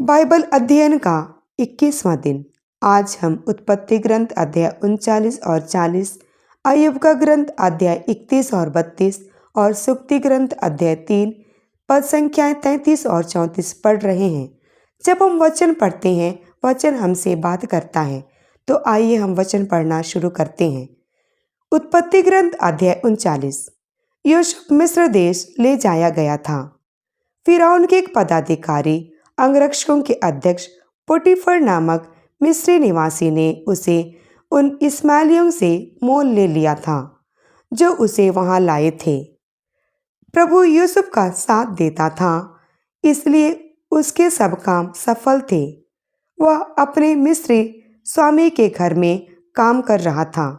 Bible अध्ययन का 21वां दिन। आज हम उत्पत्ति ग्रंथ अध्याय 39 और 40, अय्यूब का ग्रंथ अध्याय 31 और 32 और सुक्ति ग्रंथ अध्याय 3 पद संख्याएं 33 और 34 पढ़ रहे हैं। जब हम वचन पढ़ते हैं, वचन हमसे बात करता है। तो आइए हम वचन पढ़ना शुरू करते हैं। उत्पत्ति ग्रंथ अध्याय 39। यूसुफ मिस्र देश ले जाया गया था। फिरौन के एक पदाधिकारी, अंगरक्षकों के अध्यक्ष पोटीफर नामक मिस्री निवासी ने उसे उन इस्माइलियों से मोल ले लिया था जो उसे वहां लाए थे। प्रभु यूसुफ का साथ देता था, इसलिए उसके सब काम सफल थे। वह अपने मिस्री स्वामी के घर में काम कर रहा था।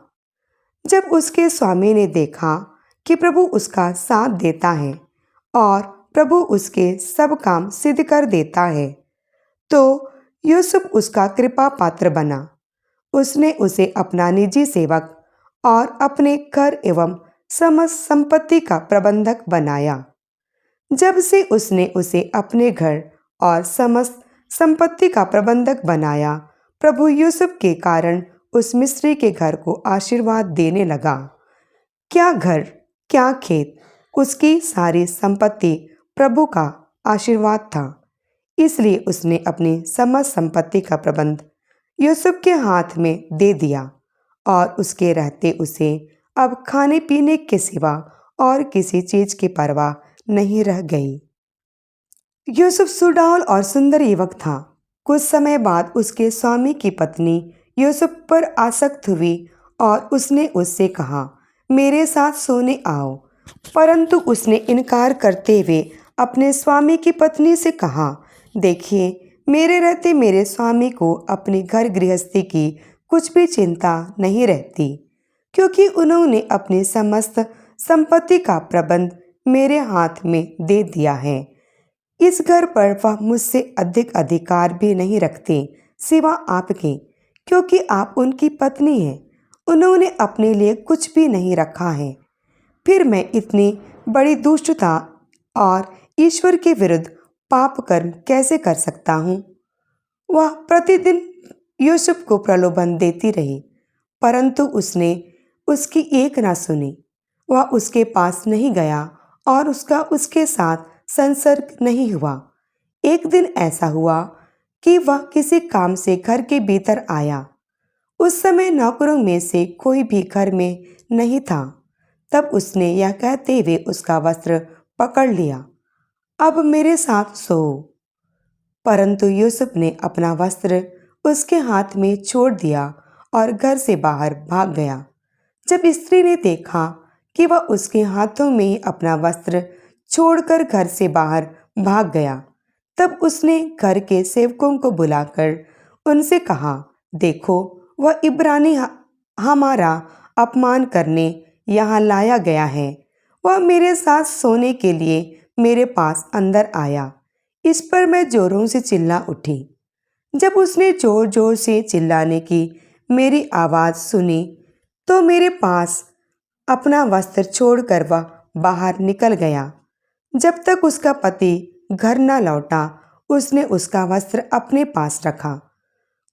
जब उसके स्वामी ने देखा कि प्रभु उसका साथ देता है और प्रभु उसके सब काम सिद्ध कर देता है, तो यूसुफ उसका कृपा पात्र बना। उसने उसे अपना निजी सेवक और अपने घर एवं समस्त संपत्ति का प्रबंधक बनाया। जब से उसने उसे अपने घर और समस्त संपत्ति का प्रबंधक बनाया, प्रभु यूसुफ के कारण उस मिस्री के घर को आशीर्वाद देने लगा। क्या घर, क्या खेत, उसकी सारी संपत्ति प्रभु का आशीर्वाद था। इसलिए उसने अपनी समस्त संपत्ति का प्रबंध यूसुफ के हाथ में दे दिया और उसके रहते उसे अब खाने पीने के सिवा और किसी चीज की परवाह नहीं रह गई। यूसुफ सुडौल और सुंदर युवक था। कुछ समय बाद उसके स्वामी की पत्नी यूसुफ पर आसक्त हुई और उसने उससे कहा, मेरे साथ सोने आओ। परंतु उसने इनकार करते हुए अपने स्वामी की पत्नी से कहा, देखिए, मेरे रहते मेरे स्वामी को अपने घर गृहस्थी की कुछ भी चिंता नहीं रहती, क्योंकि उन्होंने अपनी समस्त संपत्ति का प्रबंध मेरे हाथ में दे दिया है। इस घर पर वह मुझसे अधिक अधिकार भी नहीं रखते सिवा आपके, क्योंकि आप उनकी पत्नी हैं। उन्होंने अपने लिए कुछ भी नहीं रखा है। फिर मैं इतनी बड़ी दुष्टता और ईश्वर के विरुद्ध पाप कर्म कैसे कर सकता हूँ? वह प्रतिदिन यूसुफ को प्रलोभन देती रही, परंतु उसने उसकी एक ना सुनी। वह उसके पास नहीं गया और उसका उसके साथ संसर्ग नहीं हुआ। एक दिन ऐसा हुआ कि वह किसी काम से घर के भीतर आया। उस समय नौकरों में से कोई भी घर में नहीं था। तब उसने यह कहते हुए उसका वस्त्र पकड़ लिया, अब मेरे साथ सो। परंतु यूसुफ ने अपना वस्त्र उसके हाथ में छोड़ दिया और घर से बाहर भाग गया। जब स्त्री ने देखा कि वह उसके हाथों में ही अपना वस्त्र छोड़कर घर से बाहर भाग गया, तब उसने घर के सेवकों को बुलाकर उनसे कहा, देखो, वह इब्रानी हमारा अपमान करने यहाँ लाया गया है। वह मेरे साथ सोने के लिए मेरे पास अंदर आया। इस पर मैं जोरों से चिल्ला उठी। जब उसने जोर जोर से चिल्लाने की मेरी आवाज़ सुनी, तो मेरे पास अपना वस्त्र छोड़कर वह बाहर निकल गया। जब तक उसका पति घर न लौटा, उसने उसका वस्त्र अपने पास रखा।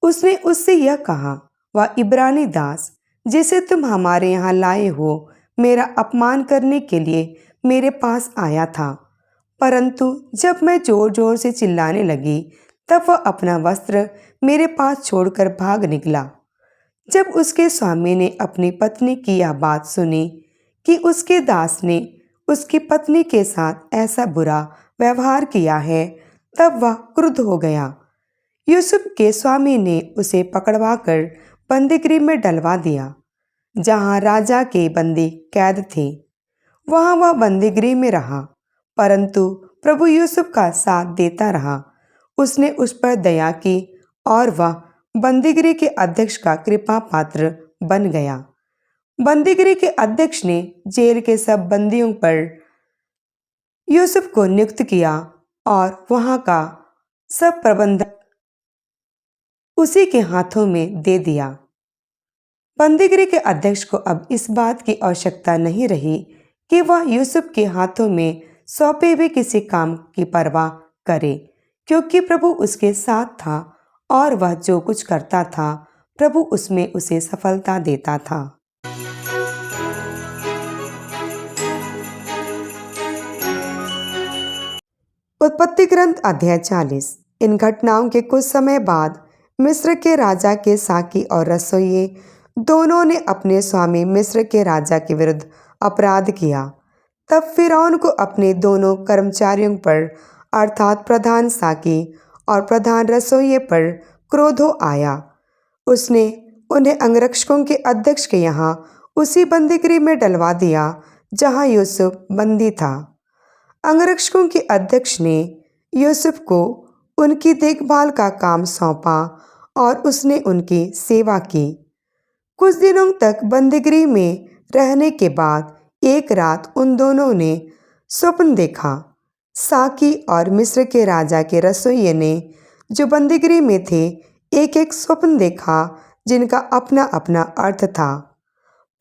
उसने उससे यह कहा, वह इब्रानी दास जिसे तुम हमारे यहाँ लाए हो, मेरा अपमान करने के लिए मेरे पास आया था। परंतु जब मैं जोर जोर से चिल्लाने लगी, तब वह अपना वस्त्र मेरे पास छोड़कर भाग निकला। जब उसके स्वामी ने अपनी पत्नी की यह बात सुनी कि उसके दास ने उसकी पत्नी के साथ ऐसा बुरा व्यवहार किया है, तब वह क्रुद्ध हो गया। यूसुफ के स्वामी ने उसे पकड़वाकर बंदीगृह में डलवा दिया, जहाँ राजा के बंदी कैद थे। वहाँ वह बंदीगृह में रहा, परंतु प्रभु यूसुफ का साथ देता रहा। उसने उस पर दया की और वह बंदीगृह के अध्यक्ष का कृपा पात्र बन गया। बंदीगृह के अध्यक्ष ने जेल के सब बंदियों पर यूसुफ को नियुक्त किया और वहाँ का सब प्रबंधक उसी के हाथों में दे दिया। बंदीगृह के अध्यक्ष को अब इस बात की आवश्यकता नहीं रही कि वह यूसुफ के हाथों में सौंपे हुए किसी काम की परवाह करे, क्योंकि प्रभु उसके साथ था और वह जो कुछ करता था प्रभु उसमें उसे सफलता देता था। उत्पत्ति ग्रंथ अध्याय 40। इन घटनाओं के कुछ समय बाद मिस्र के राजा के साकी और रसोइये दोनों ने अपने स्वामी मिस्र के राजा के विरुद्ध अपराध किया। तब फिरौन को अपने दोनों कर्मचारियों पर अर्थात प्रधान साकी और प्रधान रसोइये पर क्रोधो आया। उसने उन्हें अंगरक्षकों के अध्यक्ष के यहाँ उसी बंदीगृह में डलवा दिया जहाँ यूसुफ बंदी था। अंगरक्षकों के अध्यक्ष ने यूसुफ को उनकी देखभाल का काम सौंपा और उसने उनकी सेवा की। कुछ दिनों तक बंदीगृह में रहने के बाद एक रात उन दोनों ने स्वप्न देखा। साकी और मिस्र के राजा के रसोइये ने जो बंदीगृह में थे एक एक स्वप्न देखा जिनका अपना अपना अर्थ था।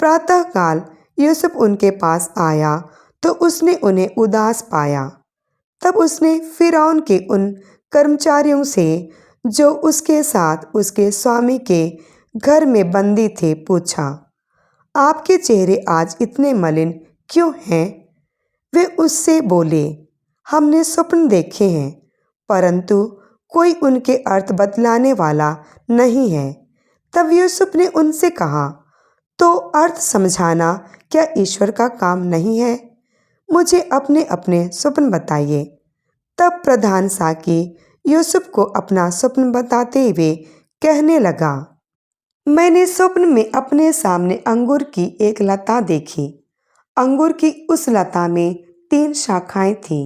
प्रातःकाल यूसुफ उनके पास आया तो उसने उन्हें उदास पाया। तब उसने फिरौन के उन कर्मचारियों से जो उसके साथ उसके स्वामी के घर में बंदी थे पूछा, आपके चेहरे आज इतने मलिन क्यों हैं? वे उससे बोले, हमने स्वप्न देखे हैं परंतु कोई उनके अर्थ बतलाने वाला नहीं है। तब यूसुफ ने उनसे कहा, तो अर्थ समझाना क्या ईश्वर का काम नहीं है? मुझे अपने अपने स्वप्न बताइए। तब प्रधान साकी यूसुफ को अपना स्वप्न बताते हुए कहने लगा, मैंने स्वप्न में अपने सामने अंगूर की एक लता देखी। अंगूर की उस लता में 3 शाखाएं थीं।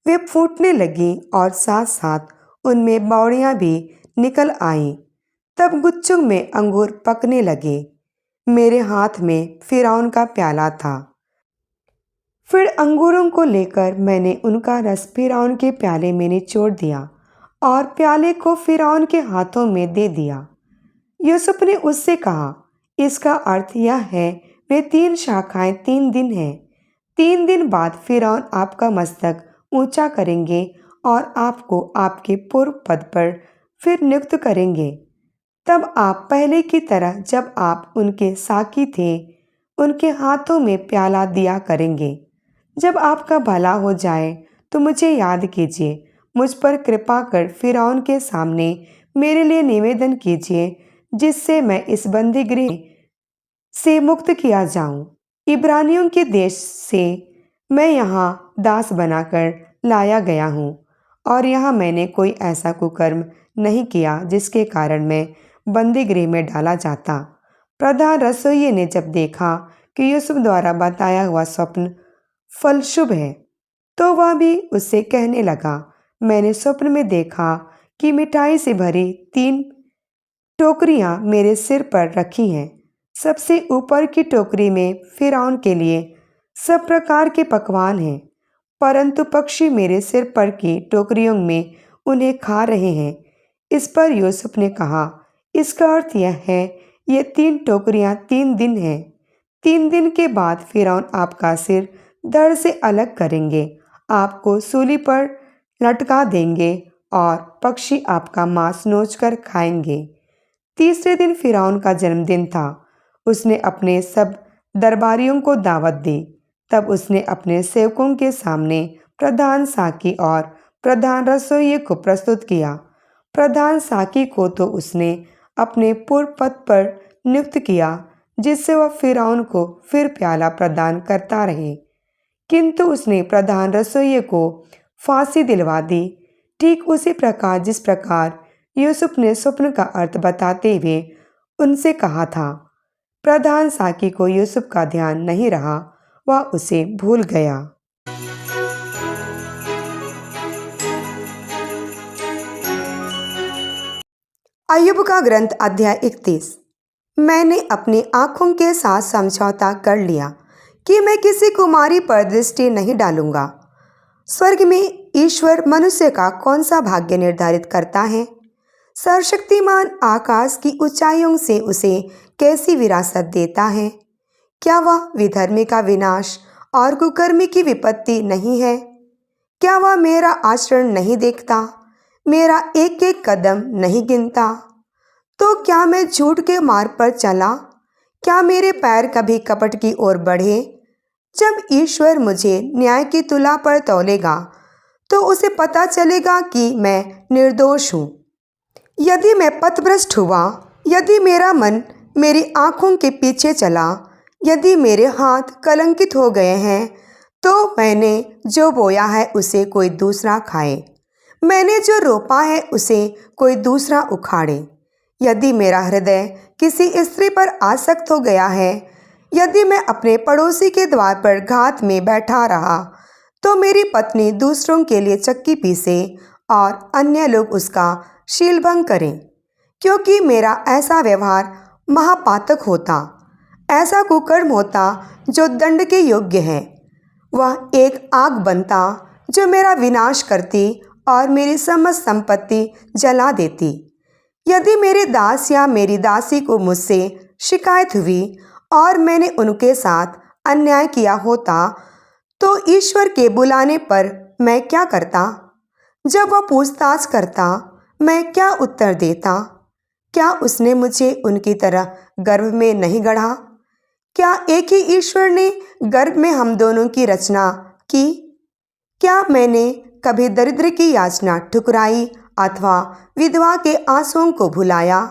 वे फूटने लगीं और साथ साथ उनमें बौड़ियां भी निकल आईं। तब गुच्छों में अंगूर पकने लगे। मेरे हाथ में फिरौन का प्याला था। फिर अंगूरों को लेकर मैंने उनका रस फिरौन के प्याले में निचोड़ दिया और प्याले को फिरौन के हाथों में दे दिया। यूसुफ ने उससे कहा, इसका अर्थ यह है वे 3 शाखाएं 3 दिन हैं। 3 दिन बाद फिरौन आपका मस्तक ऊंचा करेंगे और आपको आपके पूर्व पद पर फिर नियुक्त करेंगे। तब आप पहले की तरह जब आप उनके साकी थे उनके हाथों में प्याला दिया करेंगे। जब आपका भला हो जाए तो मुझे याद कीजिए, मुझ पर कृपा कर फिरौन के सामने मेरे लिए निवेदन कीजिए जिससे मैं इस बंदीगृह से मुक्त किया जाऊं। इब्रानियों के देश से मैं यहाँ दास बनाकर लाया गया हूँ और यहाँ मैंने कोई ऐसा कुकर्म नहीं किया जिसके कारण मैं बंदीगृह में डाला जाता। प्रधान रसोइये ने जब देखा कि यूसुफ द्वारा बताया हुआ स्वप्न फल शुभ है तो वह भी उससे कहने लगा, मैंने स्वप्न में देखा कि मिठाई से भरी 3 टोकरियां मेरे सिर पर रखी हैं। सबसे ऊपर की टोकरी में फिरौन के लिए सब प्रकार के पकवान हैं, परंतु पक्षी मेरे सिर पर की टोकरियों में उन्हें खा रहे हैं। इस पर यूसुफ ने कहा, इसका अर्थ यह है ये 3 टोकरियां 3 दिन हैं। 3 दिन के बाद फिरौन आपका सिर धड़ से अलग करेंगे, आपको सूली पर लटका देंगे और पक्षी आपका मांस नोचकर खाएंगे। तीसरे दिन फिरौन का जन्मदिन था। उसने अपने सब दरबारियों को दावत दी। तब उसने अपने सेवकों के सामने प्रधान साकी और प्रधान रसोइये को प्रस्तुत किया। प्रधान साकी को तो उसने अपने पूर्व पद पर नियुक्त किया जिससे वह फिरौन को फिर प्याला प्रदान करता रहे, किंतु उसने प्रधान रसोइये को फांसी दिलवा दी। ठीक उसी प्रकार जिस प्रकार यूसुफ ने स्वप्न का अर्थ बताते हुए उनसे कहा था। प्रधान साकी को यूसुफ का ध्यान नहीं रहा, वह उसे भूल गया। अय्यूब का ग्रंथ अध्याय 31। मैंने अपनी आंखों के साथ समझौता कर लिया कि मैं किसी कुमारी पर दृष्टि नहीं डालूंगा। स्वर्ग में ईश्वर मनुष्य का कौन सा भाग्य निर्धारित करता है? सर्वशक्तिमान आकाश की ऊंचाइयों से उसे कैसी विरासत देता है? क्या वह विधर्मी का विनाश और कुकर्मी की विपत्ति नहीं है? क्या वह मेरा आचरण नहीं देखता? मेरा एक एक कदम नहीं गिनता? तो क्या मैं झूठ के मार्ग पर चला? क्या मेरे पैर कभी कपट की ओर बढ़े? जब ईश्वर मुझे न्याय की तुला पर तौलेगा तो उसे पता चलेगा कि मैं निर्दोष हूँ। यदि मैं पथभ्रष्ट हुआ, यदि मेरा मन मेरी आंखों के पीछे चला, यदि मेरे हाथ कलंकित हो गए हैं, तो मैंने जो बोया है उसे कोई दूसरा खाए, मैंने जो रोपा है उसे कोई दूसरा उखाड़े। यदि मेरा हृदय किसी स्त्री पर आसक्त हो गया है, यदि मैं अपने पड़ोसी के द्वार पर घात में बैठा रहा, तो मेरी पत्नी दूसरों के लिए चक्की पीसे और अन्य लोग उसका शीलभंग करें, क्योंकि मेरा ऐसा व्यवहार महापातक होता, ऐसा कुकर्म होता जो दंड के योग्य है। वह एक आग बनता जो मेरा विनाश करती और मेरी समस्त संपत्ति जला देती। यदि मेरे दास या मेरी दासी को मुझसे शिकायत हुई और मैंने उनके साथ अन्याय किया होता, तो ईश्वर के बुलाने पर मैं क्या करता? जब वह पूछताछ करता, मैं क्या उत्तर देता? क्या उसने मुझे उनकी तरह गर्भ में नहीं गढ़ा? क्या एक ही ईश्वर ने गर्भ में हम दोनों की रचना की? क्या मैंने कभी दरिद्र की याचना ठुकराई अथवा विधवा के आंसुओं को भुलाया?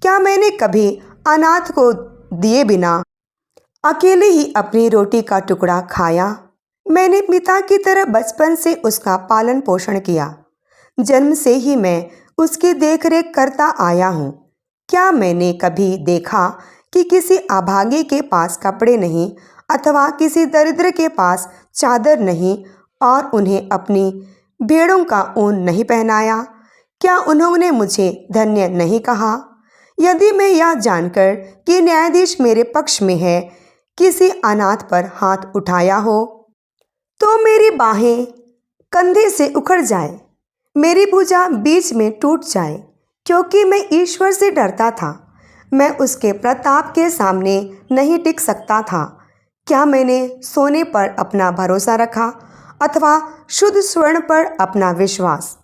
क्या मैंने कभी अनाथ को दिए बिना अकेले ही अपनी रोटी का टुकड़ा खाया? मैंने पिता की तरह बचपन से उसका पालन पोषण किया। जन्म से ही मैं उसकी देखरेख करता आया हूँ। क्या मैंने कभी देखा कि किसी अभागे के पास कपड़े नहीं अथवा किसी दरिद्र के पास चादर नहीं और उन्हें अपनी भेड़ों का ऊन नहीं पहनाया? क्या उन्होंने मुझे धन्य नहीं कहा? यदि मैं यह जानकर कि न्यायाधीश मेरे पक्ष में है, किसी अनाथ पर हाथ उठाया हो, तो मेरी बाहें कंधे से उखड़ जाए, मेरी भुजा बीच में टूट जाए, क्योंकि मैं ईश्वर से डरता था। मैं उसके प्रताप के सामने नहीं टिक सकता था। क्या मैंने सोने पर अपना भरोसा रखा अथवा शुद्ध स्वर्ण पर अपना विश्वास?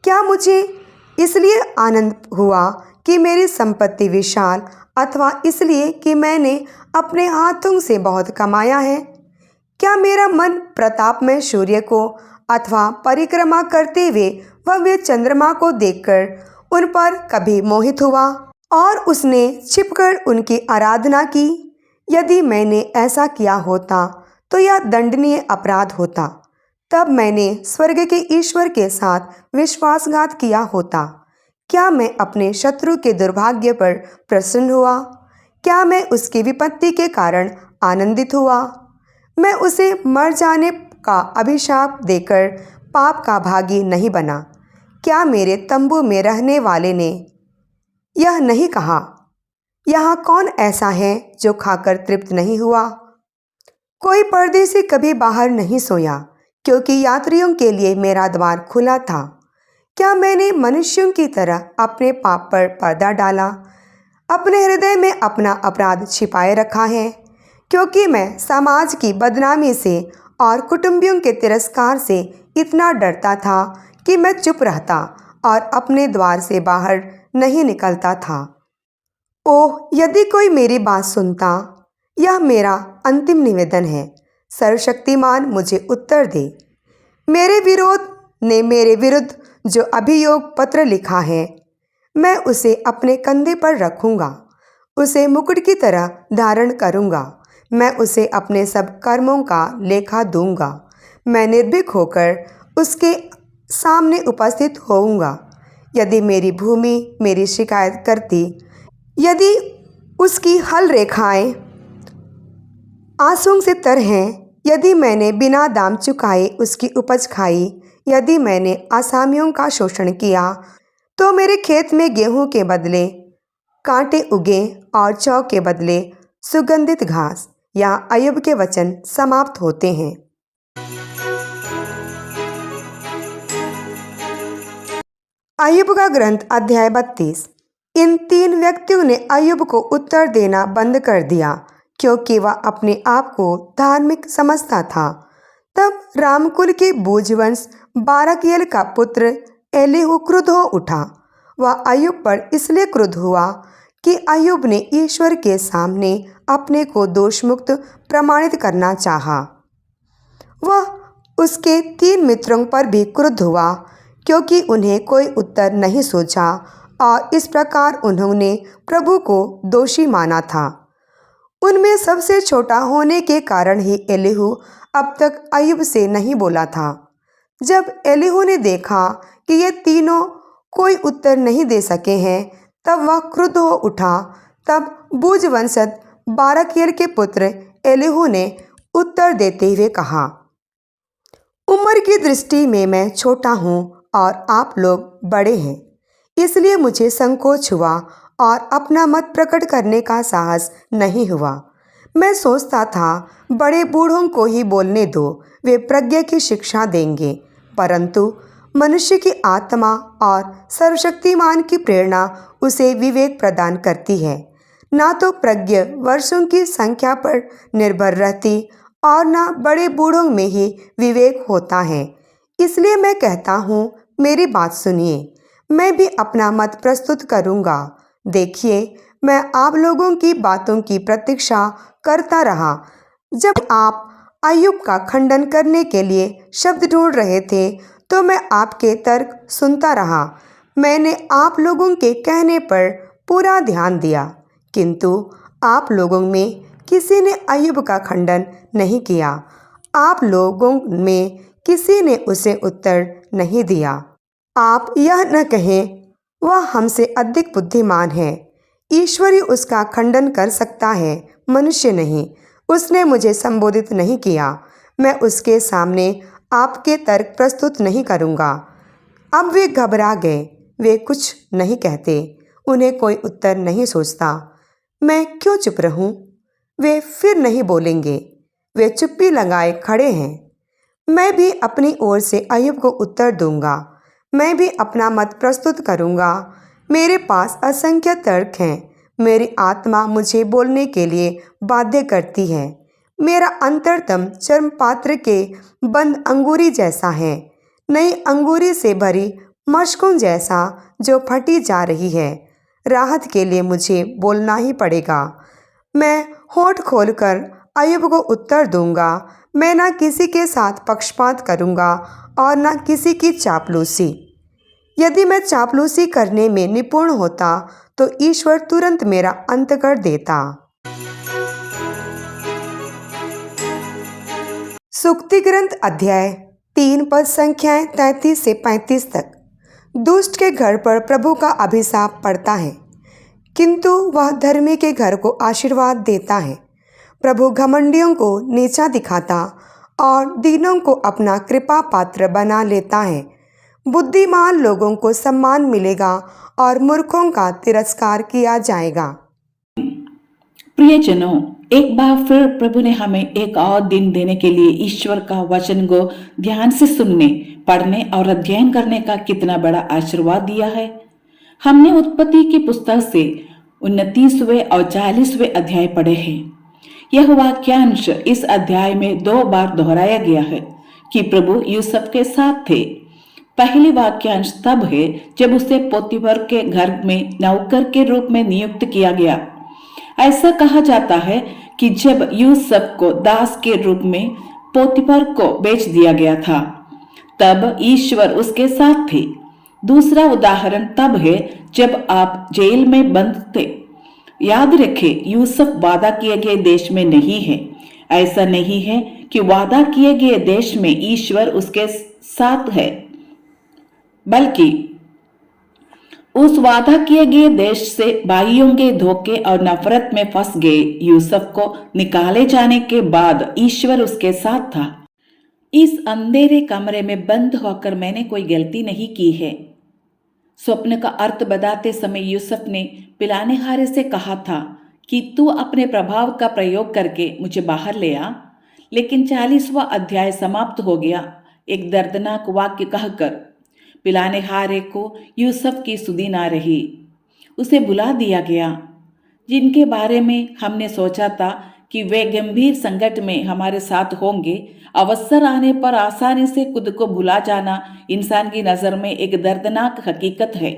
क्या मुझे इसलिए आनंद हुआ कि मेरी संपत्ति विशाल अथवा इसलिए कि मैंने अपने हाथों से बहुत कमाया है? क्या मेरा मन प्रतापमय सूर्य को अथवा परिक्रमा करते हुए भव्य चंद्रमा को देखकर उन पर कभी मोहित हुआ और उसने छिपकर उनकी आराधना की? यदि मैंने ऐसा किया होता तो यह दंडनीय अपराध होता। तब मैंने स्वर्ग के ईश्वर के साथ विश्वासघात किया होता। क्या मैं अपने शत्रु के दुर्भाग्य पर प्रसन्न हुआ? क्या मैं उसकी विपत्ति के कारण आनंदित हुआ? मैं उसे मर जाने का अभिशाप देकर पाप का भागी नहीं बना। क्या मेरे तंबू में रहने वाले ने यह नहीं कहा, यहाँ कौन ऐसा है जो खाकर तृप्त नहीं हुआ? कोई परदेसी कभी बाहर नहीं सोया, क्योंकि यात्रियों के लिए मेरा द्वार खुला था। क्या मैंने मनुष्यों की तरह अपने पाप पर पर्दा डाला, अपने हृदय में अपना अपराध छिपाए रखा है? क्योंकि मैं समाज की बदनामी से और कुटुंबियों के तिरस्कार से इतना डरता था कि मैं चुप रहता और अपने द्वार से बाहर नहीं निकलता था। ओह, यदि कोई मेरी बात सुनता! यह मेरा अंतिम निवेदन है। सर्वशक्तिमान मुझे उत्तर दे। मेरे विरुद्ध जो अभियोग पत्र लिखा है, मैं उसे अपने कंधे पर रखूंगा, उसे मुकुट की तरह धारण करूंगा। मैं उसे अपने सब कर्मों का लेखा दूंगा। मैं निर्भीक होकर उसके सामने उपस्थित होऊंगा। यदि मेरी भूमि मेरी शिकायत करती, यदि उसकी हल रेखाएं आंसुओं से तर हैं, यदि मैंने बिना दाम चुकाए उसकी उपज खाई, यदि मैंने असामियों का शोषण किया, तो मेरे खेत में गेहूं के बदले कांटे उगे और जौ के बदले सुगंधित घास। यहाँ अय्यूब के वचन समाप्त होते हैं। अय्यूब का ग्रंथ अध्याय 32। इन 3 व्यक्तियों ने अय्यूब को उत्तर देना बंद कर दिया, क्योंकि वह अपने आप को धार्मिक समझता था। तब रामकुल के बूझवंश बारकिएल का पुत्र एलीहू क्रुद्ध हो उठा। वह अय्यूब पर इसलिए क्रुद्ध हुआ कि अय्यूब ने ईश्वर के सामने अपने को दोषमुक्त प्रमाणित करना चाहा। वह उसके 3 मित्रों पर भी क्रुद्ध हुआ क्योंकि उन्हें कोई उत्तर नहीं सूझा और इस प्रकार उन्होंने प्रभु को दोषी माना था। उनमें सबसे छोटा होने के कारण ही एलीहू अब तक अय्यूब से नहीं बोला था। जब एलीहू ने देखा कि ये तीनों कोई उत्तर नहीं दे सके हैं, तब वह क्रुद्ध हो उठा। तब बूज वंशज बारकिएल के पुत्र एलीहू ने उत्तर देते हुए कहा, उम्र की दृष्टि में मैं छोटा हूँ और आप लोग बड़े हैं, इसलिए मुझे संकोच हुआ और अपना मत प्रकट करने का साहस नहीं हुआ। मैं सोचता था बड़े बूढ़ों को ही बोलने दो, वे प्रज्ञा की शिक्षा देंगे, परंतु मनुष्य की आत्मा और सर्वशक्तिमान की प्रेरणा उसे विवेक प्रदान करती है। ना तो प्रज्ञा वर्षों की संख्या पर निर्भर रहती और ना बड़े बूढ़ों में ही विवेक होता है। इसलिए मैं कहता हूँ, मेरी बात सुनिए, मैं भी अपना मत प्रस्तुत करूँगा। देखिए, मैं आप लोगों की बातों की प्रतीक्षा करता रहा। जब आप अय्यूब का खंडन करने के लिए शब्द ढूंढ रहे थे, तो मैं आपके तर्क सुनता रहा। मैंने आप लोगों के कहने पर पूरा ध्यान दिया, किंतु आप लोगों में किसी ने अय्यूब का खंडन नहीं किया। आप लोगों में किसी ने उसे उत्तर नहीं दिया। आप यह न कहें, वह हमसे अधिक बुद्धिमान है। ईश्वर ही उसका खंडन कर सकता है, मनुष्य नहीं। उसने मुझे संबोधित नहीं किया। मैं उसके सामने आपके तर्क प्रस्तुत नहीं करूँगा। अब वे घबरा गए, वे कुछ नहीं कहते, उन्हें कोई उत्तर नहीं सोचता। मैं क्यों चुप रहूं? वे फिर नहीं बोलेंगे, वे चुप्पी लगाए खड़े हैं। मैं भी अपनी ओर से अय्यूब को उत्तर दूंगा, मैं भी अपना मत प्रस्तुत करूंगा। मेरे पास असंख्य तर्क हैं, मेरी आत्मा मुझे बोलने के लिए बाध्य करती है। मेरा अंतरतम चर्मपात्र के बंद अंगूरी जैसा है, नई अंगूरी से भरी मशकों जैसा जो फटी जा रही है। राहत के लिए मुझे बोलना ही पड़ेगा। मैं होठ खोलकर अय्यूब को उत्तर दूंगा। मैं ना किसी के साथ पक्षपात करूंगा और ना किसी की चापलूसी। यदि मैं चापलूसी करने में निपुण होता तो ईश्वर तुरंत मेरा अंत कर देता। सुक्ति ग्रंथ अध्याय 3 पद संख्याएं 33 से 35 तक। दुष्ट के घर पर प्रभु का अभिशाप पड़ता है, किंतु वह धर्मी के घर को आशीर्वाद देता है। प्रभु घमंडियों को नीचा दिखाता और दीनों को अपना कृपा पात्र बना लेता है। बुद्धिमान लोगों को सम्मान मिलेगा और मूर्खों का तिरस्कार किया जाएगा। प्रियजनों, एक बार फिर प्रभु ने हमें एक और दिन देने के लिए ईश्वर का वचन को ध्यान से सुनने, पढ़ने और अध्ययन करने का कितना बड़ा आशीर्वाद दिया है। हमने उत्पत्ति की पुस्तक से 29वें और 40वें अध्याय पढ़े हैं। यह वाक्यांश इस अध्याय में 2 बार दोहराया गया है कि प्रभु यूसुफ के साथ थे। पहली वाक्यांश तब है जब उसे पोतीफर के घर में नौकर के रूप में नियुक्त किया गया। ऐसा कहा जाता है कि जब यूसुफ को दास के रूप में पोतीफर को बेच दिया गया था, तब ईश्वर उसके साथ थे। दूसरा उदाहरण तब है जब आप जेल में बंद थे। याद रखें, यूसुफ वादा किए गए देश में नहीं है। ऐसा नहीं है कि वादा किए गए देश में ईश्वर उसके साथ है, बल्कि उस वादा किए गए देश से भाइयों के धोखे और नफरत में फंस गए यूसुफ को निकाले जाने के बाद ईश्वर उसके साथ था। इस अंधेरे कमरे में बंद होकर मैंने कोई गलती नहीं की है। स्वप्न का अर्थ बताते समय यूसुफ ने पिलानेहारे से कहा था कि तू अपने प्रभाव का प्रयोग करके मुझे बाहर ले आ, लेकिन 40वां अध्याय समाप्त हो गया एक दर्दनाक वाक्य कहकर। पिलानेहारे को यूसुफ की सुधि ना रही, उसे बुला दिया गया। जिनके बारे में हमने सोचा था कि वे गंभीर संकट में हमारे साथ होंगे। अवसर आने पर आसानी से खुद को भुला जाना इंसान की नज़र में एक दर्दनाक हकीकत है।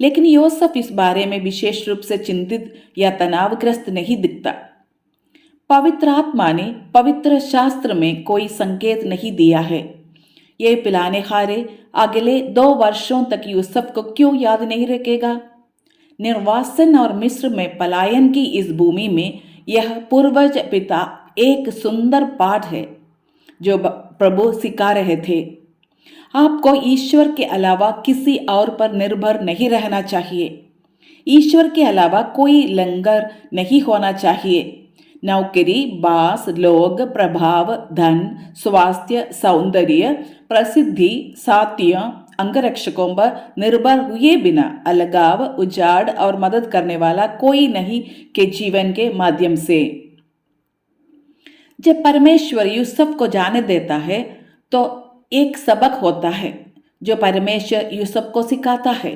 लेकिन यूसुफ इस बारे में विशेष रूप से चिंतित या तनावग्रस्त नहीं दिखता। पवित्र आत्मा ने पवित्र शास्त्र में कोई संकेत नहीं दिया है। ये पिलानेहारे अगले 2 वर्षों तक यूसुफ को क्यों याद नहीं रखेगा? निर्वासन और मिस्र में पलायन की इस भूमि में यह पूर्वज पिता एक सुंदर पाठ है जो प्रभु सिखा रहे थे। आपको ईश्वर के अलावा किसी और पर निर्भर नहीं रहना चाहिए। ईश्वर के अलावा कोई लंगर नहीं होना चाहिए। नौकरी, बास, लोग, प्रभाव, धन, स्वास्थ्य, सौंदर्य, प्रसिद्धि, साथियों, अंगरक्षकों पर निर्भर हुए बिना अलगाव, उजाड़ और मदद करने वाला कोई नहीं के जीवन के माध्यम से। जब परमेश्वर यूसुफ को जाने देता है तो एक सबक होता है जो परमेश्वर यूसुफ को सिखाता है।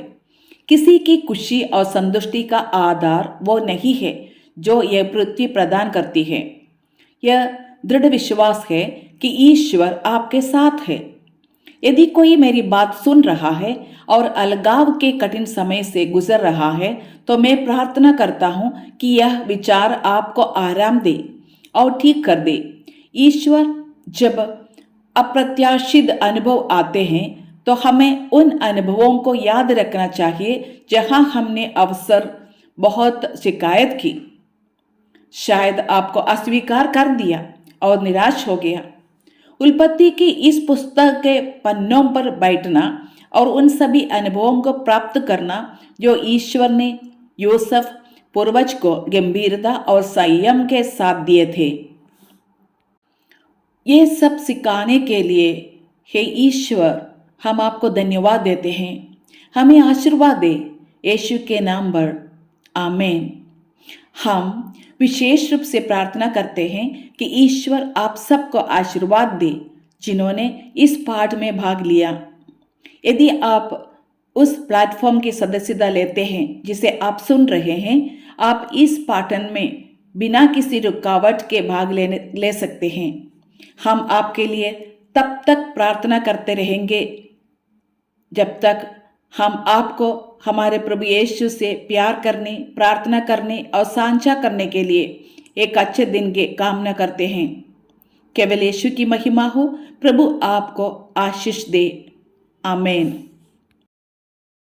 किसी की खुशी और संतुष्टि का आधार वो नहीं है जो यह पृथ्वी प्रदान करती है। यह दृढ़ विश्वास है कि ईश्वर आपके साथ है। यदि कोई मेरी बात सुन रहा है और अलगाव के कठिन समय से गुजर रहा है तो मैं प्रार्थना करता हूँ कि यह विचार आपको आराम दे और ठीक कर दे। ईश्वर जब अप्रत्याशित अनुभव आते हैं तो हमें उन अनुभवों को याद रखना चाहिए जहां हमने अवसर बहुत शिकायत की, शायद आपको अस्वीकार कर दिया और निराश हो गया। उत्पत्ति की इस पुस्तक के पन्नों पर बैठना और उन सभी अनुभवों को प्राप्त करना जो ईश्वर ने यूसुफ पूर्वज को गंभीरता और संयम के साथ दिए थे। ये सब सिखाने के लिए हे ईश्वर हम आपको धन्यवाद देते हैं। हमें आशीर्वाद दे यीशु के नाम पर, आमीन। हम विशेष रूप से प्रार्थना करते हैं कि ईश्वर आप सबको आशीर्वाद दे जिन्होंने इस पाठ में भाग लिया। यदि आप उस प्लेटफॉर्म की सदस्यता लेते हैं जिसे आप सुन रहे हैं, आप इस पाठन में बिना किसी रुकावट के भाग ले सकते हैं। हम आपके लिए तब तक प्रार्थना करते रहेंगे जब तक हम आपको हमारे प्रभु यीशु से प्यार करने, प्रार्थना करने और साझा करने के लिए एक अच्छे दिन की कामना करते हैं। केवल यीशु की महिमा हो। प्रभु आपको आशीष दे, आमीन।